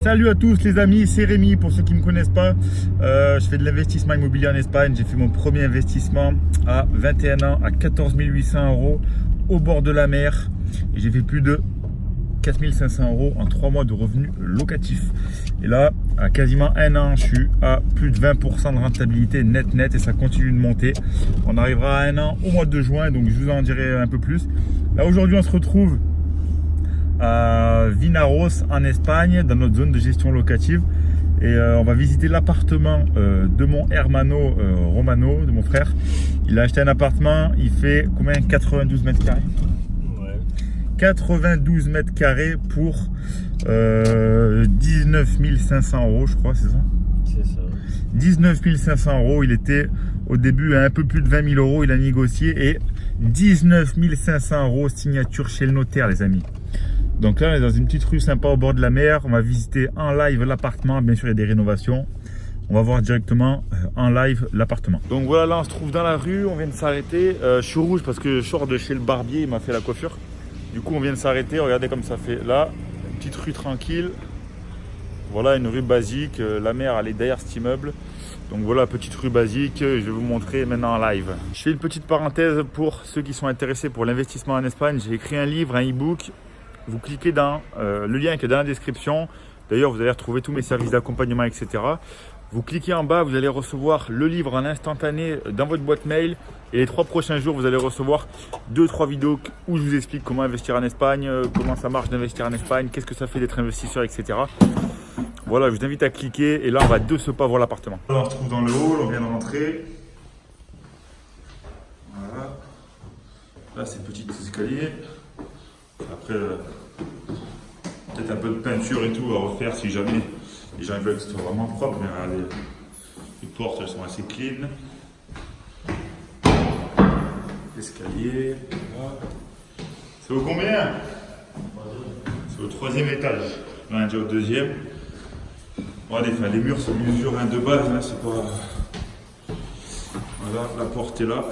Salut à tous les amis, c'est Rémi pour ceux qui ne me connaissent pas. Je fais de l'investissement immobilier en Espagne. J'ai fait mon premier investissement à 21 ans à 14 800 € au bord de la mer. Et j'ai fait plus de 4 500 € en 3 mois de revenus locatifs. Et là, à quasiment un an, je suis à plus de 20% de rentabilité net et ça continue de monter. On arrivera à un an au mois de juin, donc je vous en dirai un peu plus. Là aujourd'hui, on se retrouve à Vinaros en Espagne, dans notre zone de gestion locative. Et on va visiter l'appartement de mon hermano Romano, de mon frère. Il a acheté un appartement, il fait combien? 92 mètres carrés. 92 mètres carrés pour 19 500 €, je crois, c'est ça? C'est ça. 19 500 €. Il était au début à un peu plus de 20 000 €. Il a négocié et 19 500 € signature chez le notaire, les amis. Donc là, on est dans une petite rue sympa au bord de la mer. On va visiter en live l'appartement. Bien sûr, il y a des rénovations. On va voir directement en live l'appartement. Donc voilà, là, on se trouve dans la rue. On vient de s'arrêter. Je suis rouge parce que je sors de chez le barbier. Il m'a fait la coiffure. Du coup, on vient de s'arrêter. Regardez comme ça fait. Là, une petite rue tranquille. Voilà, une rue basique. La mer, elle est derrière cet immeuble. Donc voilà, petite rue basique. Je vais vous montrer maintenant en live. Je fais une petite parenthèse pour ceux qui sont intéressés pour l'investissement en Espagne. J'ai écrit un livre, un e-book. Vous cliquez dans le lien qui est dans la description. D'ailleurs, vous allez retrouver tous mes services d'accompagnement, etc. Vous cliquez en bas, vous allez recevoir le livre en instantané dans votre boîte mail. Et les 3 prochains jours, vous allez recevoir 2-3 vidéos où je vous explique comment investir en Espagne, comment ça marche d'investir en Espagne, qu'est-ce que ça fait d'être investisseur, etc. Voilà, je vous invite à cliquer. Et là, on va de ce pas voir l'appartement. On se retrouve dans le hall, on vient de rentrer. Voilà. Là, c'est petit escalier. Après, peut-être un peu de peinture et tout à refaire si jamais les gens veulent que ce soit vraiment propre. Mais regardez, les portes elles sont assez clean. L'escalier, voilà. C'est au combien? C'est au 3e étage. Là, on est déjà au 2e. Regardez, enfin, les murs se mesurent de base. Là, c'est pas. Voilà, la porte est là.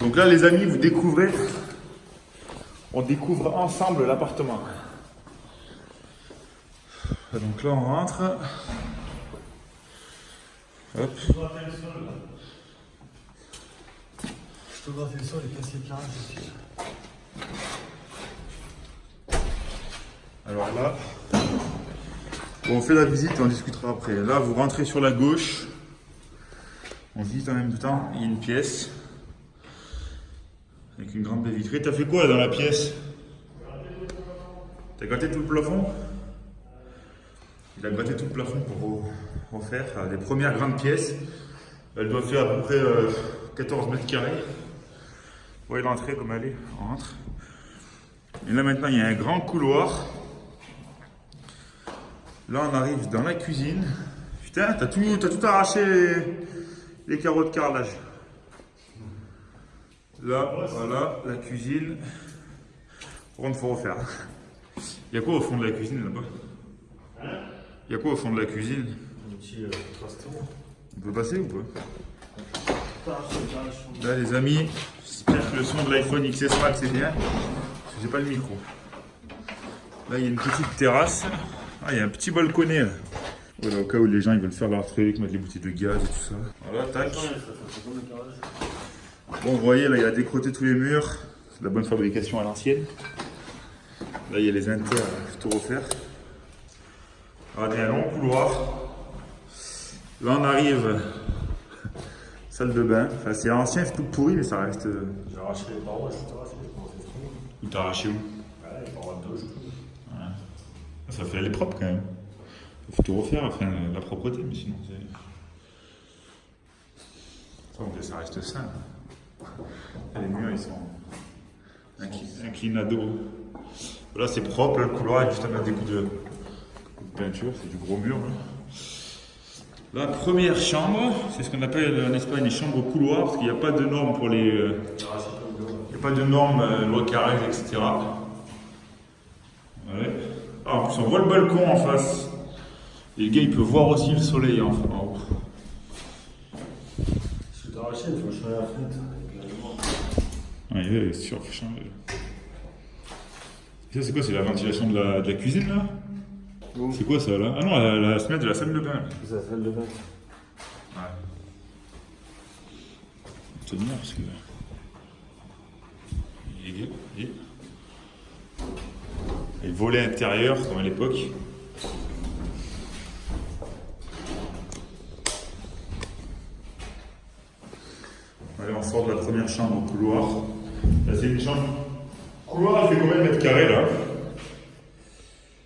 Donc là, les amis, vous découvrez, on découvre ensemble l'appartement. Donc là, on rentre. Hop. Photographie le sol et casser le carré. Alors là, on fait la visite et on discutera après. Là, vous rentrez sur la gauche. On visite en même temps. Il y a une pièce. Avec une grande baie vitrée. T'as fait quoi là, dans la pièce? T'as gratté tout le plafond? Il a gratté tout le plafond pour refaire des premières grandes pièces. Elle doit faire à peu près 14 mètres carrés. Vous voyez l'entrée comme elle est. On rentre. Et là maintenant il y a un grand couloir. Là on arrive dans la cuisine. Putain, t'as tout arraché les carreaux de carrelage. Là, voilà, la cuisine. Par contre, il faut refaire. Il y a quoi au fond de la cuisine là-bas? Il y a quoi au fond de la cuisine? Un petit restaurant. On peut passer ou pas? Là, les amis, j'espère que le son de l'iPhone XS Max est bien. Parce que j'ai pas le micro. Là, il y a une petite terrasse. Ah, il y a un petit balconnet là. Voilà, au cas où les gens ils veulent faire leur truc, mettre les bouteilles de gaz et tout ça. Voilà, tac. Bon, vous voyez, là, il a décroté tous les murs. C'est de la bonne fabrication à l'ancienne. Là, il y a les inters à tout refaire. Regardez, un long couloir. Là, on arrive. Salle de bain. Enfin, c'est ancien, c'est tout pourri, mais ça reste. J'ai arraché les barreaux, etc. Où t'as arraché où? Ouais, les barreaux de douche. Ouais. Ça fait aller propre quand même. Faut tout refaire, enfin, la propreté, mais sinon, c'est. Ça reste sain. Les murs ils sont inclinados. Là c'est propre, le couloir est juste à mettre des coups de peinture, c'est du gros mur. La première chambre, c'est ce qu'on appelle en Espagne les chambres couloirs, parce qu'il n'y a pas de normes pour les. Il n'y a pas de normes loi Carrez, etc. Ouais. Ah, en plus on voit le balcon en face. Et le gars il peut voir aussi le soleil en haut. Si tu arraché, il faut changer la fenêtre. Oui, c'est sûr, il faut changer. Ça, c'est quoi? C'est la ventilation de la cuisine, là? Où? C'est quoi, ça, là? Ah non, la fenêtre de la salle de bain. C'est la salle de bain. Ouais. C'est bien, parce que... Et volet intérieur, comme à l'époque. Allez, on sort de la première chambre au couloir. Là, c'est une chambre. Le couloir, elle fait combien de mètres carrés, là?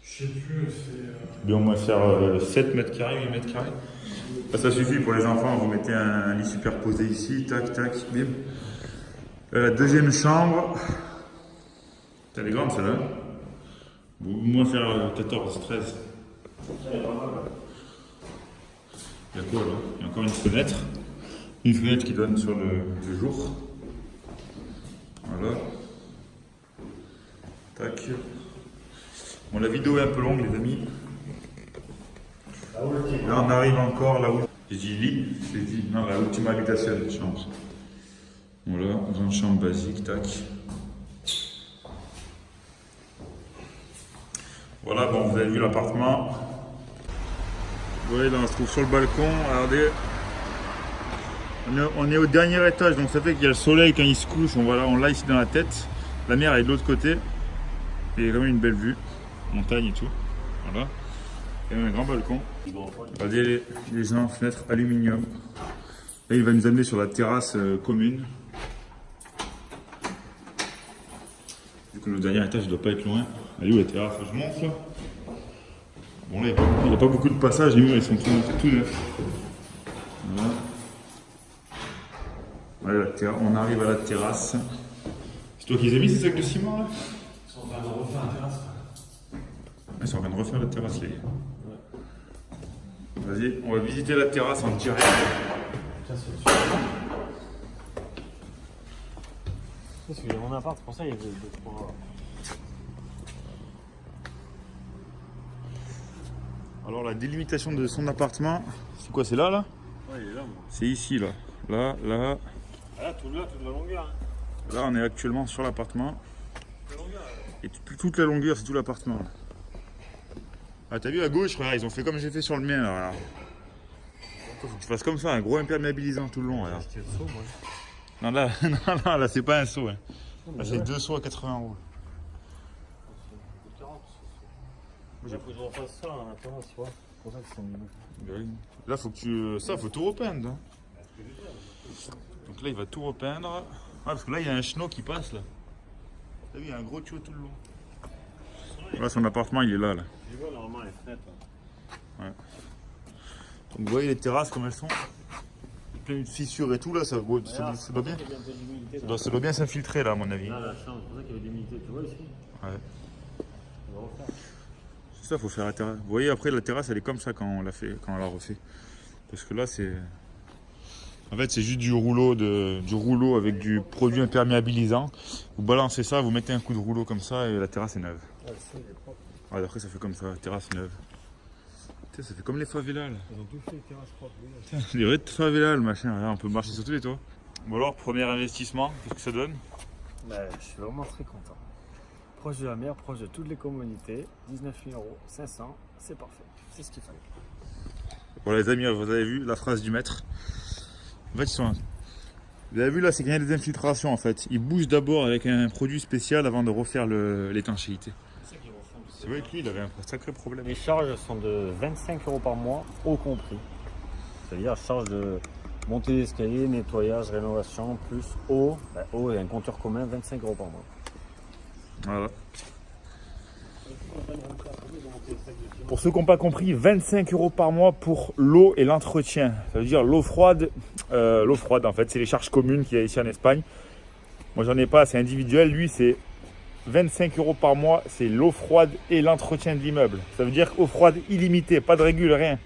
Je sais plus, c'est. Bien, on va faire 7 mètres carrés, 8 mètres carrés. Là, ça suffit pour les enfants. Vous mettez un lit superposé ici, tac, tac, bim. Là, la deuxième chambre. Elle est grande, celle-là. Vous moins faire 14, 13. Il y a quoi, là? Il y a encore une fenêtre. Une fenêtre qui donne sur le jour. Voilà. Tac. Bon, la vidéo est un peu longue, les amis. Là, on arrive encore là où. J'ai dit lit, j'ai dit non, la ultime habitation, chambre. Voilà, grande chambre basique, tac. Voilà, bon, vous avez vu l'appartement. Vous voyez, là, on se trouve sur le balcon. Regardez. On est au dernier étage, donc ça fait qu'il y a le soleil quand il se couche. On l'a ici dans la tête. La mer est de l'autre côté. Et il y a quand même une belle vue. Montagne et tout. Voilà. Il y a un grand balcon. Regardez les gens, fenêtres aluminium. Là, il va nous amener sur la terrasse commune. Vu que le dernier étage ne doit pas être loin. Elle est où la terrasse? Je monte là. Bon, là, il n'y a pas beaucoup de passages. Les murs, ils sont tout neufs. Voilà. Voilà, on arrive à la terrasse. C'est toi qui les as mis ces sacs de ciment là? Ils sont en train de refaire la terrasse. Ils sont en train de refaire la terrasse, les gars. Ouais. Vas-y, on va visiter la terrasse en direct. Putain, c'est sûr. C'est mon appart, c'est pour ça qu'il y avait 2-3. Alors, la délimitation de son appartement, c'est quoi? C'est là, là? Ouais, il est là, moi. C'est ici, là. Là, là. Ah, là, toute la longueur. Hein. Là, on est actuellement sur l'appartement. Toute la longueur. Et toute la longueur, c'est tout l'appartement. Ah, t'as vu à gauche, regarde, ils ont fait comme j'ai fait sur le mien, là. Regarde. Faut que tu fasses comme ça, un gros imperméabilisant tout le long, regarde. C'est le saut, moi. Non, là, non, là, c'est pas un seau. Hein. Là, c'est 2 sauts à 80 €. C'est 40. Il faut que je refasse ça en attendant, tu vois. C'est pour ça que c'est mieux. Là, faut que tu. Ça, faut tout repeindre. Hein. Donc là, il va tout repeindre. Ouais, parce que là, il y a un chenot qui passe là. T'as vu, il y a un gros tuyau tout le long. Là, son appartement, il est là. Je vois normalement les fenêtres. Ouais. Donc, vous voyez les terrasses comme elles sont. Plein de fissures et tout là, ça doit bien. Ça doit bien s'infiltrer là, à mon avis. Là, la chambre, c'est pour ça qu'il y avait des militaires, tu vois ici. Ouais. On va refaire. C'est ça, faut faire la terrasse. Vous voyez, après, la terrasse, elle est comme ça quand on l'a fait, quand on l'a refait. Parce que là, c'est. En fait, c'est juste du rouleau avec du produit imperméabilisant. Vous balancez ça, vous mettez un coup de rouleau comme ça et la terrasse est neuve. Ah, le sol est propre. Ouais, après, ça fait comme ça, terrasse neuve. Putain, ça fait comme les favelas là. Ils ont tout fait, les terrasses propres. Oui, Putain, les vrais favelas, le machin. Regarde, on peut marcher sur tous les toits. Bon, alors, premier investissement, qu'est-ce que ça donne? bah, je suis vraiment très content. Proche de la mer, proche de toutes les commodités. 19 000 €, 500, c'est parfait. C'est ce qu'il fallait. Voilà, les amis, vous avez vu la phrase du maître. En fait, vous avez vu là, c'est qu'il y a des infiltrations en fait. Ils bougent d'abord avec un produit spécial avant de refaire l'étanchéité. C'est vrai que lui, il avait un sacré problème. Les charges sont de 25 € par mois, au compris. C'est-à-dire charge de montée d'escalier, nettoyage, rénovation, plus eau. Bah, eau et un compteur commun, 25 € par mois. Voilà. Pour ceux qui n'ont pas compris, 25 € par mois pour l'eau et l'entretien. Ça veut dire l'eau froide. L'eau froide, en fait, c'est les charges communes qu'il y a ici en Espagne. Moi, j'en ai pas, c'est individuel. Lui, c'est 25 € par mois. C'est l'eau froide et l'entretien de l'immeuble. Ça veut dire eau froide illimitée, pas de régule, rien.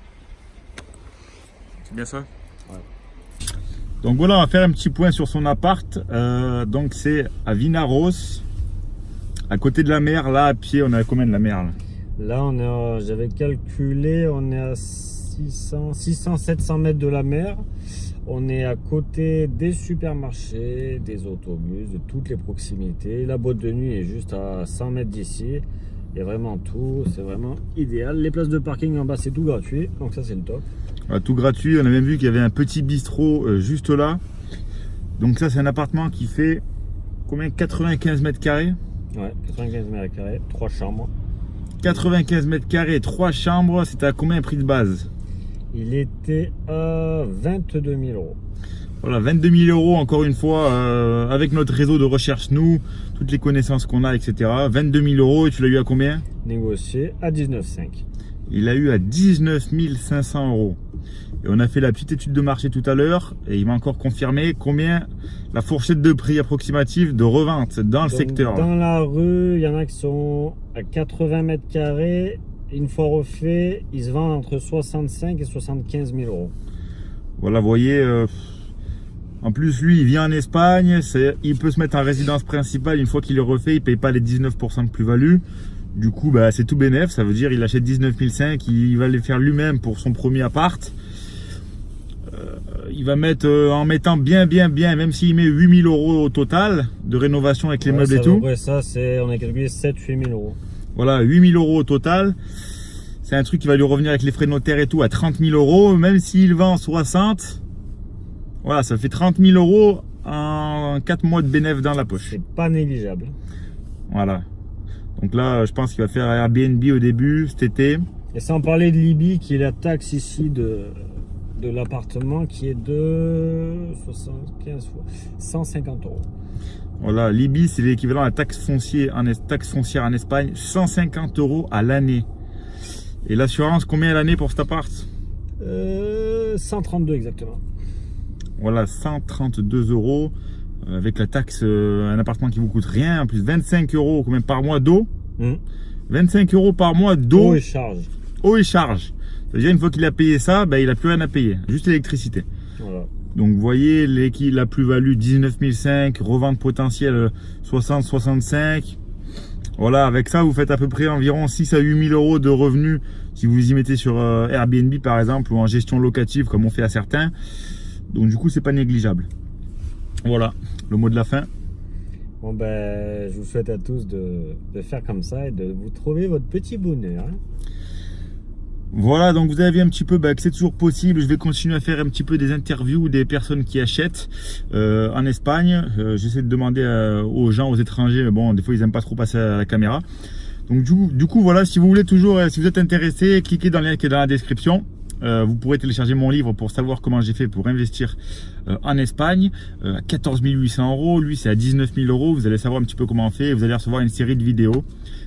C'est bien ça? Ouais. Donc voilà, on va faire un petit point sur son appart. Donc c'est à Vinaros, à côté de la mer. Là, à pied, on est à combien de la mer là? Là, on est, j'avais calculé, on est à 600-700 mètres de la mer. On est à côté des supermarchés, des autobus, de toutes les proximités. La boîte de nuit est juste à 100 mètres d'ici. Il y a vraiment tout, c'est vraiment idéal. Les places de parking en bas, c'est tout gratuit, donc ça c'est le top. Voilà, tout gratuit, on a même vu qu'il y avait un petit bistrot juste là. Donc ça c'est un appartement qui fait combien, 95 mètres carrés? Ouais, 95 mètres carrés, 3 chambres. 95 mètres carrés, 3 chambres, c'était à combien prix de base? Il était à 22 000 euros. Voilà, 22 000 euros encore une fois, avec notre réseau de recherche, nous, toutes les connaissances qu'on a, etc. 22 000 euros, et tu l'as eu à combien? Négocié à 19,5. Il a eu à 19 500 euros. Et on a fait la petite étude de marché tout à l'heure, et il m'a encore confirmé combien la fourchette de prix approximative de revente dans le secteur. Dans la rue, il y en a qui sont à 80 mètres carrés. Une fois refait, ils se vendent entre 65 et 75 000 euros. Voilà, vous voyez, en plus lui il vient en Espagne, il peut se mettre en résidence principale une fois qu'il est refait, il ne paye pas les 19% de plus-value. Du coup, bah, c'est tout bénef, ça veut dire il achète 19 500, il va les faire lui-même pour son premier appart. Il va mettre, en mettant bien, même s'il met 8 000 euros au total de rénovation avec les meubles et tout. Ouais, ça, on a calculé 7-8 000 euros. Voilà, 8 000 euros au total. C'est un truc qui va lui revenir avec les frais notaires et tout à 30 000 euros. Même s'il vend 60, voilà, ça fait 30 000 euros en 4 mois de bénéfice dans la poche. C'est pas négligeable. Voilà. Donc là, je pense qu'il va faire Airbnb au début, cet été. Et sans parler de Libye, qui est la taxe ici de l'appartement, qui est de 75 fois 150 euros. Voilà, Libye, c'est l'équivalent à la taxe foncière en Espagne, 150 euros à l'année. Et l'assurance, combien à l'année pour cet appart? 132 exactement. Voilà, 132 euros avec la taxe, un appartement qui vous coûte rien, en plus 25 euros combien par mois d'eau. 25 euros par mois d'eau. Eau et charge. Eau et charge. C'est-à-dire une fois qu'il a payé ça, ben, il n'a plus rien à payer, juste l'électricité. Voilà. Donc vous voyez, la plus-value 19 500, revente potentielle 60-65. Voilà, avec ça, vous faites à peu près environ 6 à 8 000 euros de revenus si vous y mettez sur Airbnb par exemple, ou en gestion locative comme on fait à certains. Donc du coup, c'est pas négligeable. Voilà, le mot de la fin. Bon ben, je vous souhaite à tous de faire comme ça et de vous trouver votre petit bonheur. Hein. Voilà, donc vous avez vu un petit peu que c'est toujours possible. Je vais continuer à faire un petit peu des interviews des personnes qui achètent en Espagne. J'essaie de demander aux gens, aux étrangers, mais bon, des fois ils n'aiment pas trop passer à la caméra. Donc du coup, voilà, si vous voulez toujours, si vous êtes intéressé, cliquez dans le lien qui est dans la description. Vous pourrez télécharger mon livre pour savoir comment j'ai fait pour investir en Espagne à 14 800 euros. Lui, c'est à 19 000 euros. Vous allez savoir un petit peu comment on fait. Et vous allez recevoir une série de vidéos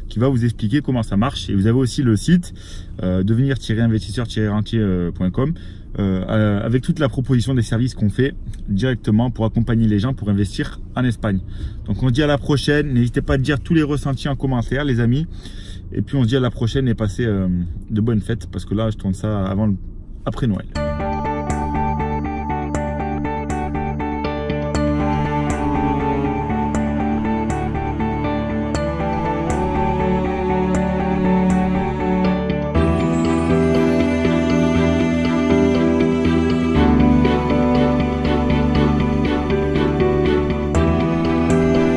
qui va vous expliquer comment ça marche. Et vous avez aussi le site devenir-investisseur-rentier.com avec toute la proposition des services qu'on fait directement pour accompagner les gens pour investir en Espagne. Donc on se dit à la prochaine. N'hésitez pas à dire tous les ressentis en commentaire, les amis. Et puis on se dit à la prochaine et passez de bonnes fêtes parce que là je tourne ça après Noël.